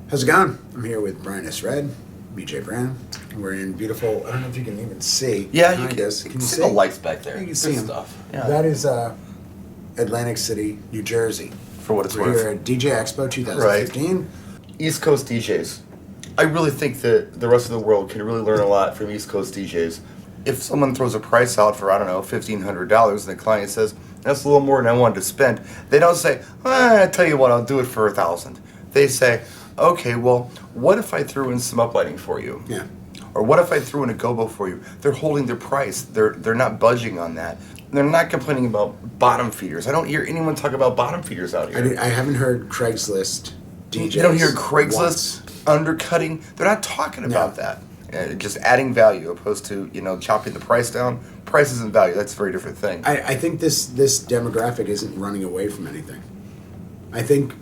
How's it going? I'm here with Brian S. Red, BJ Brown. We're in beautiful, I don't know if you can even see. Yeah, you can see the lights back there. You can see them. Stuff. Yeah. That is Atlantic City, New Jersey. For what it's We're worth. here at DJ Expo 2015. Right. East Coast DJs. I really think that the rest of the world can really learn a lot from East Coast DJs. If someone throws a price out for, I don't know, $1,500 and the client says, that's a little more than I wanted to spend, they don't say, I tell you what, I'll do it for $1,000. They say, okay, well, what if I threw in some uplighting for you? Yeah. Or what if I threw in a gobo for you? They're holding their price. They're not budging on that. They're not complaining about bottom feeders. I don't hear anyone talk about bottom feeders out here. I haven't heard Craigslist DJs. You don't hear Craigslist once. Undercutting. They're not talking about that. Just adding value opposed to, chopping the price down. Price isn't value. That's a very different thing. I think this demographic isn't running away from anything. I think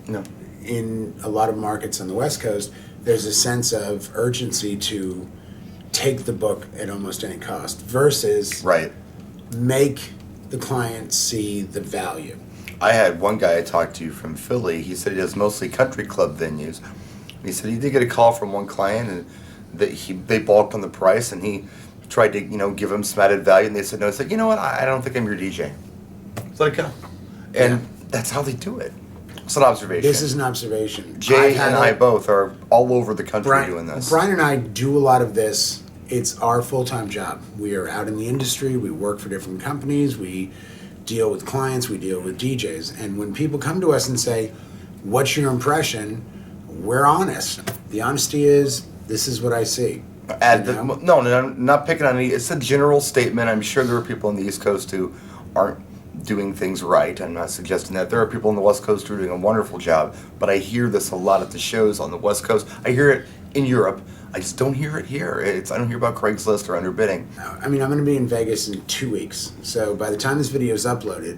in a lot of markets on the West Coast, there's a sense of urgency to take the book at almost any cost versus make the client see the value. I had one guy I talked to from Philly. He said he does mostly country club venues. He said he did get a call from one client and that they balked on the price and he tried to give him some added value and they said no. He said, you know what, I don't think I'm your DJ. Just let it go. And that's how they do it. It's an observation. This is an observation. Jay and I both are all over the country doing this. Brian and I do a lot of this. It's our full-time job. We are out in the industry. We work for different companies. We deal with clients. We deal with DJs. And when people come to us and say, what's your impression? We're honest. The honesty is, this is what I see. No, I'm not picking on any. It's a general statement. I'm sure there are people on the East Coast who aren't doing things right. I'm not suggesting that. There are people on the West Coast who are doing a wonderful job, but I hear this a lot at the shows on the West Coast. I hear it in Europe. I just don't hear it here. I don't hear about Craigslist or underbidding. I mean, I'm going to be in Vegas in 2 weeks. So by the time this video is uploaded,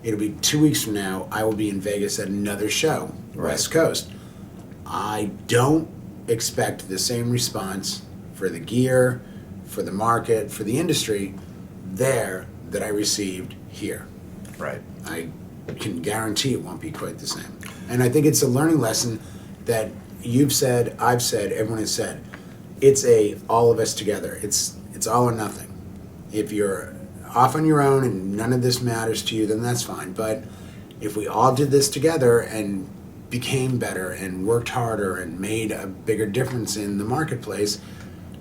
it'll be 2 weeks from now. I will be in Vegas at another show, West Coast. I don't expect the same response for the gear, for the market, for the industry there that I received here. Right. I can guarantee it won't be quite the same. And I think it's a learning lesson that you've said, I've said, everyone has said. It's all of us together. It's all or nothing. If you're off on your own and none of this matters to you, then that's fine. But if we all did this together and became better and worked harder and made a bigger difference in the marketplace,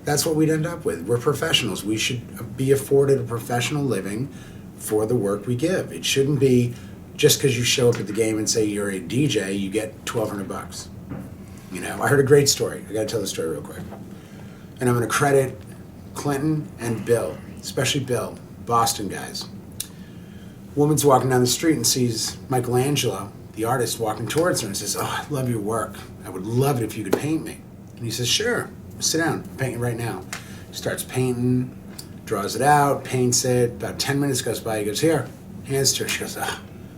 that's what we'd end up with. We're professionals. We should be afforded a professional living for the work we give. It shouldn't be just because you show up at the game and say you're a DJ, you get $1,200. I heard a great story. I got to tell the story real quick. And I'm going to credit Clinton and Bill, especially Bill, Boston guys. Woman's walking down the street and sees Michelangelo, the artist, walking towards her and says, I love your work. I would love it if you could paint me. And he says, sure, sit down, paint it right now. He starts painting, draws it out, paints it. About 10 minutes goes by. He goes, here, hands to her. She goes,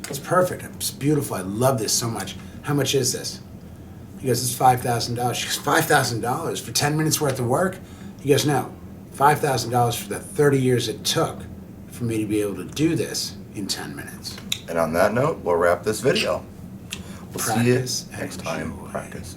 it's perfect. It's beautiful. I love this so much. How much is this? He goes, it's $5,000. She goes, $5,000 for 10 minutes worth of work? He goes, no, $5,000 for the 30 years it took for me to be able to do this in 10 minutes. And on that note, we'll wrap this video. We'll see you Practice next time. Practice.